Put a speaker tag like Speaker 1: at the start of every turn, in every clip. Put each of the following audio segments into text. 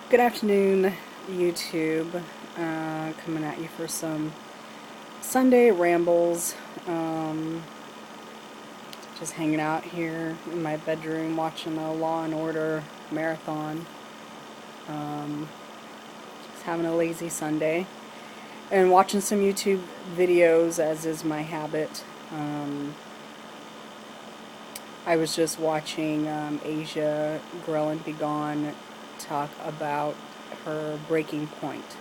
Speaker 1: Good afternoon, YouTube. Coming at you for some Sunday rambles. Just hanging out here in my bedroom watching a Law and Order marathon. Just having a lazy Sunday. And watching some YouTube videos, as is my habit. I was just watching Asia GhrelinBGone talk about her breaking point,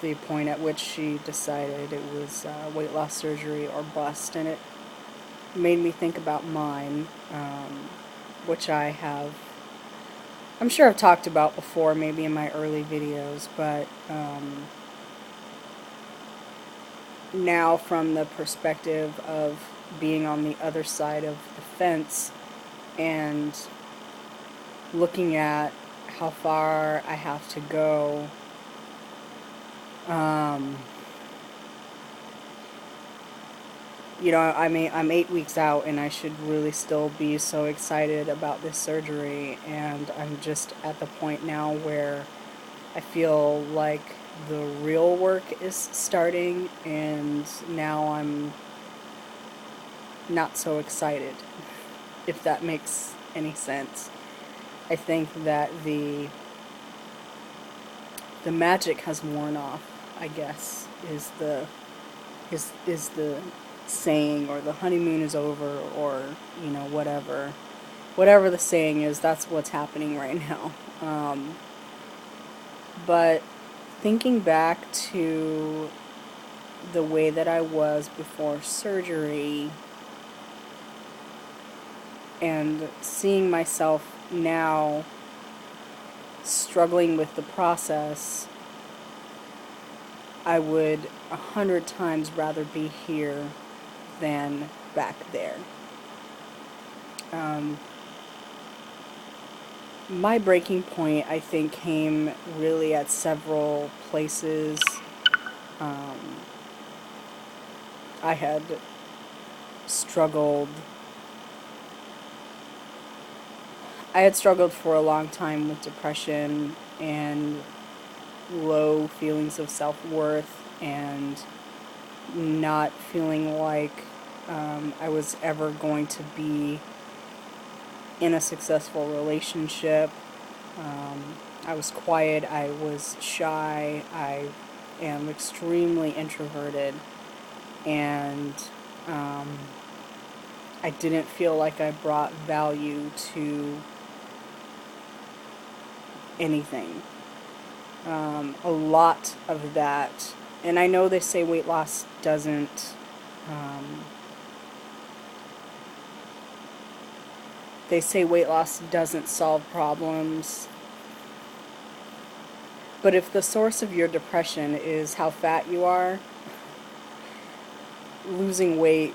Speaker 1: the point at which she decided it was weight loss surgery or bust, and it made me think about mine, which I'm sure I've talked about before, maybe in my early videos, but now from the perspective of being on the other side of the fence and looking at how far I have to go, I'm 8 weeks out and I should really still be so excited about this surgery, and I'm just at the point now where I feel like the real work is starting, and now I'm not so excited, if that makes any sense. I think that the magic has worn off, I guess, is the saying, or the honeymoon is over, or whatever the saying is. That's what's happening right now. But thinking back to the way that I was before surgery and seeing myself now struggling with the process, I would 100 times rather be here than back there. My breaking point, I think, came really at several places. I had struggled for a long time with depression and low feelings of self-worth, and not feeling like I was ever going to be in a successful relationship. I was quiet, I was shy, I am extremely introverted, and I didn't feel like I brought value to anything. A lot of that, and I know they say weight loss doesn't solve problems, but if the source of your depression is how fat you are, losing weight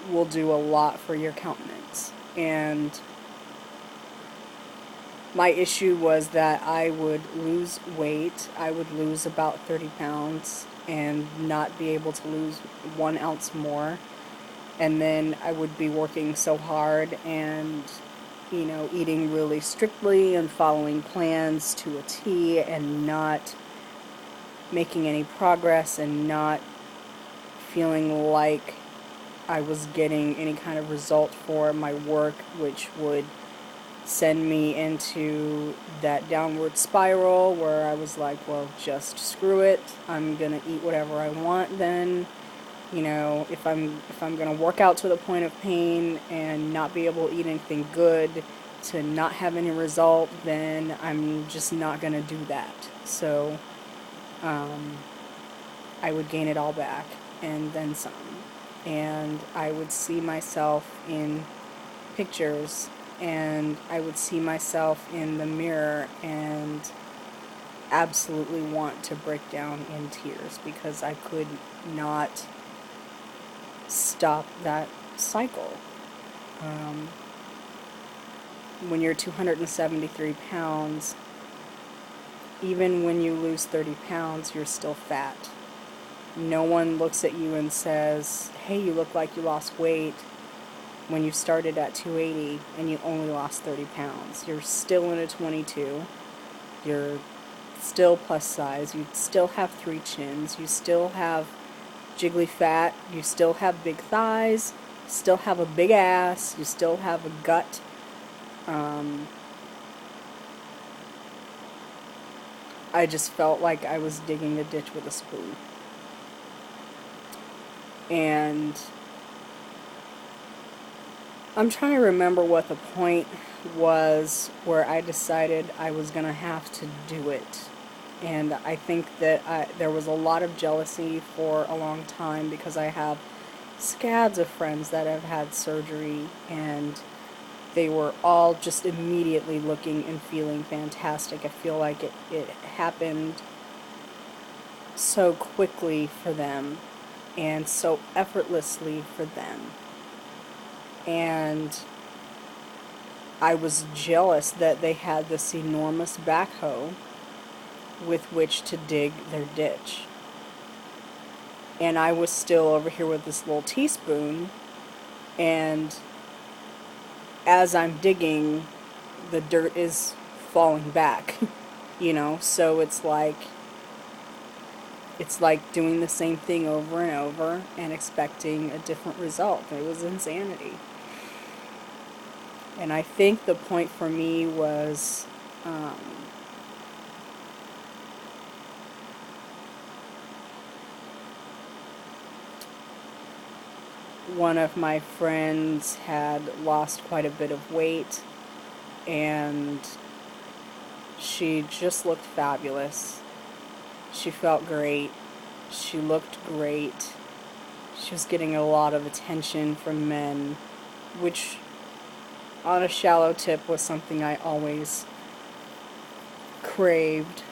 Speaker 1: will do a lot for your countenance. And my issue was that I would lose weight, I would lose about 30 pounds and not be able to lose 1 ounce more, and then I would be working so hard and eating really strictly and following plans to a T, and not making any progress, and not feeling like I was getting any kind of result for my work, which would send me into that downward spiral where I was like, well, just screw it. I'm gonna eat whatever I want then. If I'm gonna work out to the point of pain and not be able to eat anything good, to not have any result, then I'm just not gonna do that. So I would gain it all back and then some. And I would see myself in pictures, and I would see myself in the mirror and absolutely want to break down in tears, because I could not stop that cycle. When you're 273 pounds, even when you lose 30 pounds, you're still fat. No one looks at you and says, hey, you look like you lost weight, when you started at 280 and you only lost 30 pounds. You're still in a 22. You're still plus size, you still have 3 chins, you still have jiggly fat, you still have big thighs, still have a big ass, you still have a gut. I just felt like I was digging a ditch with a spoon. And I'm trying to remember what the point was where I decided I was going to have to do it. And I think that there was a lot of jealousy for a long time because I have scads of friends that have had surgery, and they were all just immediately looking and feeling fantastic. I feel like it happened so quickly for them and so effortlessly for them. And I was jealous that they had this enormous backhoe with which to dig their ditch. And I was still over here with this little teaspoon, and as I'm digging, the dirt is falling back, you know, so it's like doing the same thing over and over and expecting a different result. It was insanity. And I think the point for me was one of my friends had lost quite a bit of weight, and she just looked fabulous. She felt great. She looked great. She was getting a lot of attention from men, which on a shallow tip was something I always craved.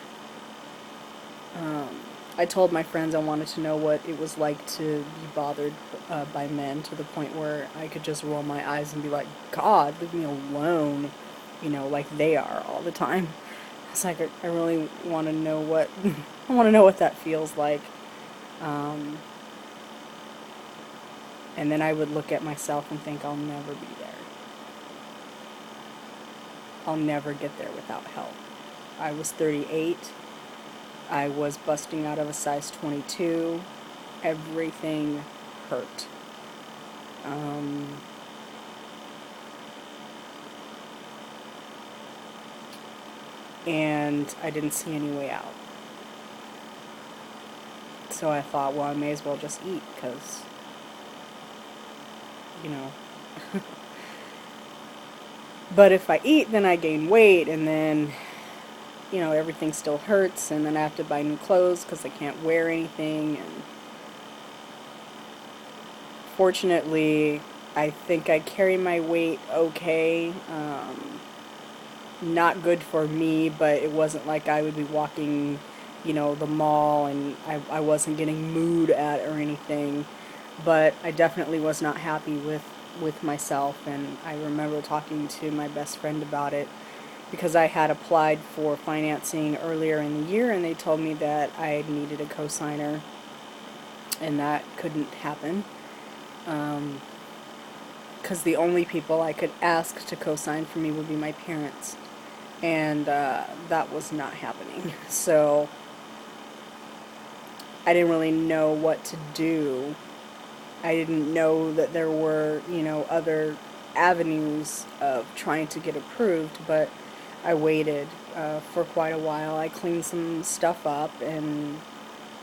Speaker 1: I told my friends I wanted to know what it was like to be bothered by men, to the point where I could just roll my eyes and be like, God, leave me alone, you know, like they are all the time. It's like I really want to know what I want to know what that feels like. And then I would look at myself and think, I'll never be there. I'll never get there without help. I was 38. I was busting out of a size 22. Everything hurt. And I didn't see any way out. So I thought, well, I may as well just eat, because, you know. But if I eat, then I gain weight, and then, you know, everything still hurts, and then I have to buy new clothes because I can't wear anything. And fortunately, I think I carry my weight okay. Not good for me, but it wasn't like I would be walking, you know, the mall, and I wasn't getting mooed at or anything. But I definitely was not happy with myself, and I remember talking to my best friend about it, because I had applied for financing earlier in the year, and they told me that I needed a cosigner, and that couldn't happen, because the only people I could ask to cosign for me would be my parents, and that was not happening. So I didn't really know what to do. I didn't know that there were, you know, other avenues of trying to get approved, but I waited for quite a while. I cleaned some stuff up and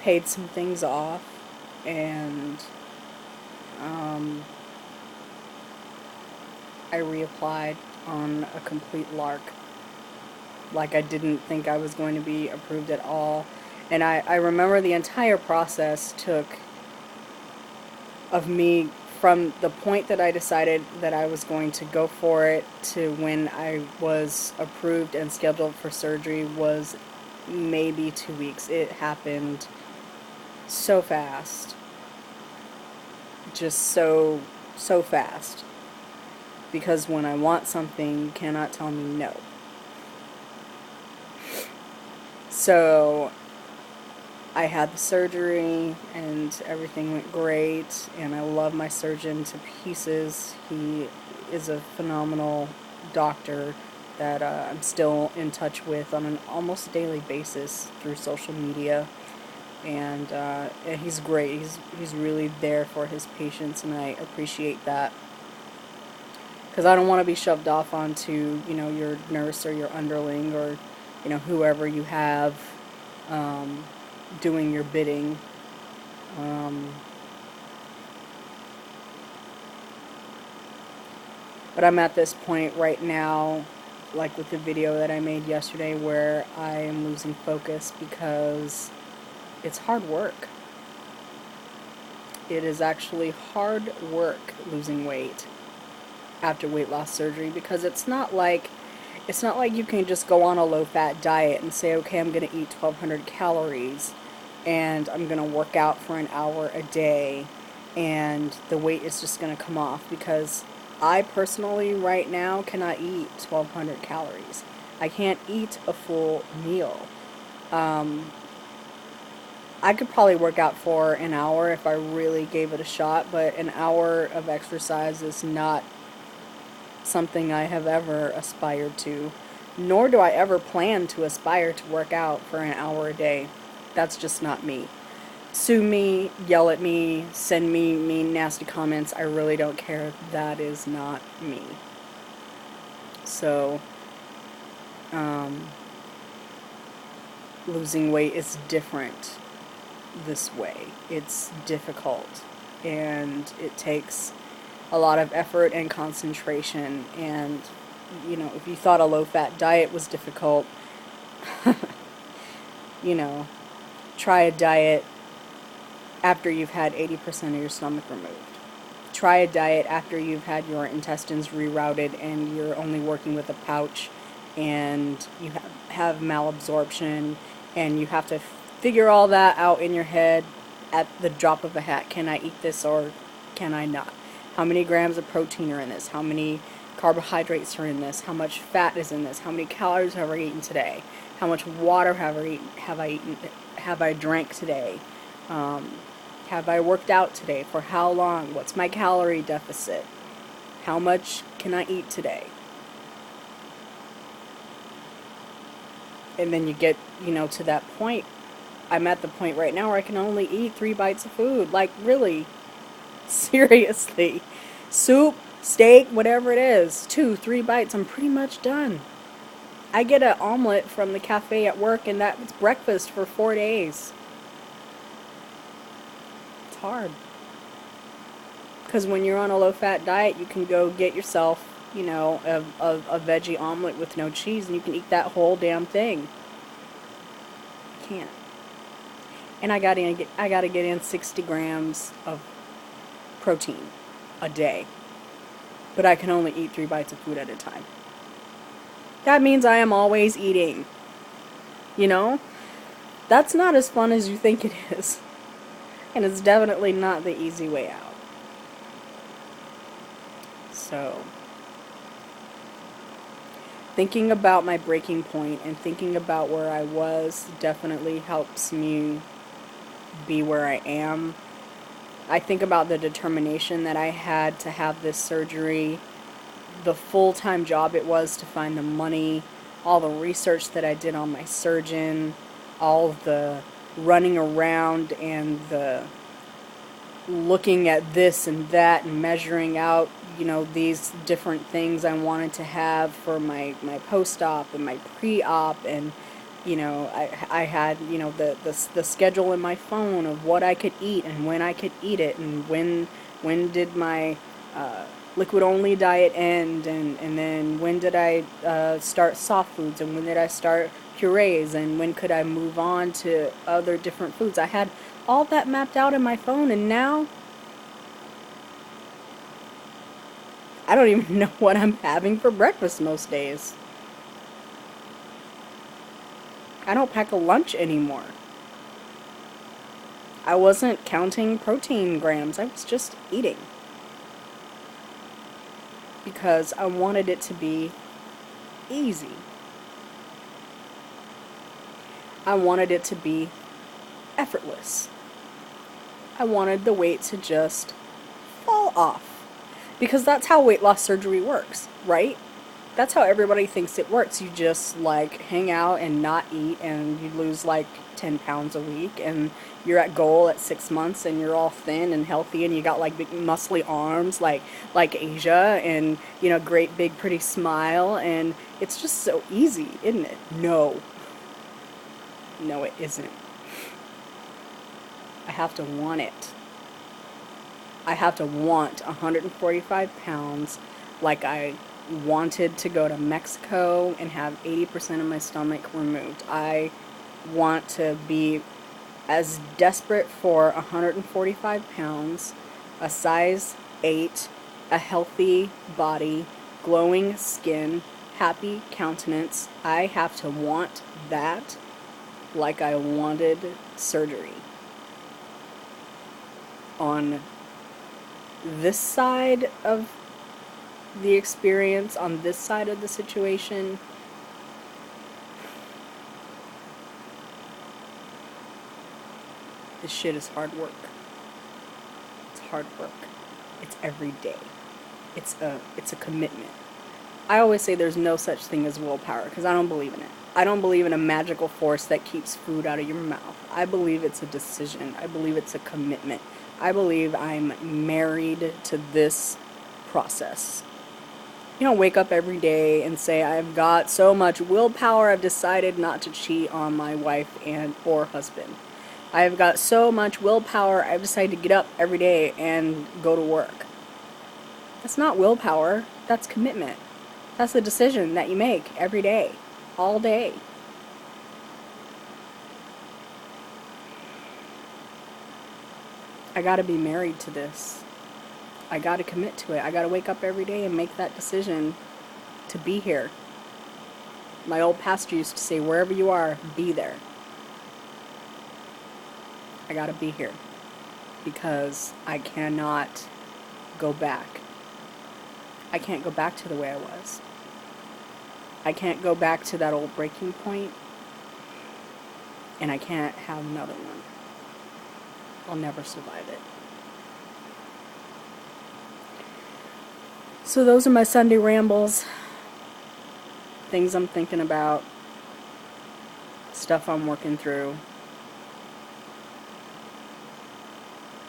Speaker 1: paid some things off, and I reapplied on a complete lark. Like, I didn't think I was going to be approved at all. And I remember the entire process took of me from the point that I decided that I was going to go for it to when I was approved and scheduled for surgery was maybe 2 weeks. It happened so fast. Just so fast. Because when I want something, you cannot tell me no. So I had the surgery, and everything went great, and I love my surgeon to pieces. He is a phenomenal doctor. that I'm still in touch with on an almost daily basis through social media. And he's great. He's really there for his patients, and I appreciate that. Because I don't want to be shoved off onto, your nurse or your underling or, whoever you have doing your bidding. But I'm at this point right now, like with the video that I made yesterday, where I am losing focus because it's hard work. It is actually hard work losing weight after weight loss surgery, because it's not like you can just go on a low-fat diet and say, okay, I'm going to eat 1,200 calories and I'm going to work out for an hour a day and the weight is just going to come off. Because I personally right now cannot eat 1,200 calories. I can't eat a full meal. I could probably work out for an hour if I really gave it a shot, but an hour of exercise is not something I have ever aspired to, nor do I ever plan to aspire to work out for an hour a day. That's just not me. Sue me, yell at me, send me mean, nasty comments. I really don't care. That is not me. So, losing weight is different this way. It's difficult, and it takes a lot of effort and concentration. And if you thought a low-fat diet was difficult, try a diet after you've had 80% of your stomach removed. Try a diet after you've had your intestines rerouted and you're only working with a pouch, and you have malabsorption, and you have to figure all that out in your head at the drop of a hat. Can I eat this or can I not? How many grams of protein are in this? How many carbohydrates are in this? How much fat is in this? How many calories have I eaten today? How much water have I drank today? Have I worked out today? For how long? What's my calorie deficit? How much can I eat today? And then you get, to that point. I'm at the point right now where I can only eat 3 bites of food. Like, really? Seriously. Soup, steak, whatever it is. 2, 3 bites. I'm pretty much done. I get an omelet from the cafe at work, and that's breakfast for 4 days. It's hard. Because when you're on a low-fat diet, you can go get yourself, a veggie omelet with no cheese, and you can eat that whole damn thing. I can't. And I gotta get in 60 grams of protein a day. But I can only eat 3 bites of food at a time. That means I am always eating. That's not as fun as you think it is. And it's definitely not the easy way out. So, thinking about my breaking point and thinking about where I was definitely helps me be where I am. I think about the determination that I had to have this surgery, the full-time job it was to find the money, all the research that I did on my surgeon, all the running around and the looking at this and that and measuring out, these different things I wanted to have for my post-op and my pre-op. And I had the schedule in my phone of what I could eat and when I could eat it, and when did my liquid only diet end, and then when did I start soft foods, and when did I start purees, and when could I move on to other different foods. I had all that mapped out in my phone, and now I don't even know what I'm having for breakfast most days. I don't pack a lunch anymore. I wasn't counting protein grams. I was just eating. Because I wanted it to be easy. I wanted it to be effortless. I wanted the weight to just fall off. Because that's how weight loss surgery works, right? That's how everybody thinks it works. You just like hang out and not eat, and you lose like 10 pounds a week, and you're at goal at 6 months, and you're all thin and healthy, and you got like big muscly arms like Asia, and you know, great big pretty smile, and it's just so easy, isn't it? No. No, it isn't. I have to want it. I have to want 145 pounds like I wanted to go to Mexico and have 80% of my stomach removed. I want to be as desperate for 145 pounds, a size 8, a healthy body, glowing skin, happy countenance. I have to want that like I wanted surgery. On this side of the experience, on this side of the situation, this shit is hard work. It's hard work. It's every day. It's a commitment. I always say there's no such thing as willpower because I don't believe in it. I don't believe in a magical force that keeps food out of your mouth. I believe it's a decision. I believe it's a commitment. I believe I'm married to this process. You don't wake up every day and say, I've got so much willpower, I've decided not to cheat on my wife and or husband. I've got so much willpower, I've decided to get up every day and go to work. That's not willpower, that's commitment. That's the decision that you make every day, all day. I gotta be married to this. I gotta commit to it. I gotta wake up every day and make that decision to be here. My old pastor used to say, wherever you are, be there. I gotta be here because I cannot go back. I can't go back to the way I was. I can't go back to that old breaking point, and I can't have another one. I'll never survive it. So those are my Sunday rambles. Things I'm thinking about. Stuff I'm working through.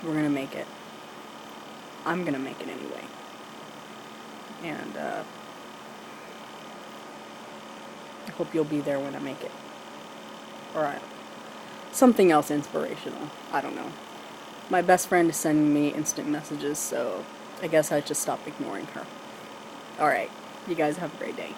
Speaker 1: We're gonna make it. I'm gonna make it anyway. And I hope you'll be there when I make it. Or something else inspirational. I don't know. My best friend is sending me instant messages, so I guess I should stop ignoring her. Alright, you guys have a great day.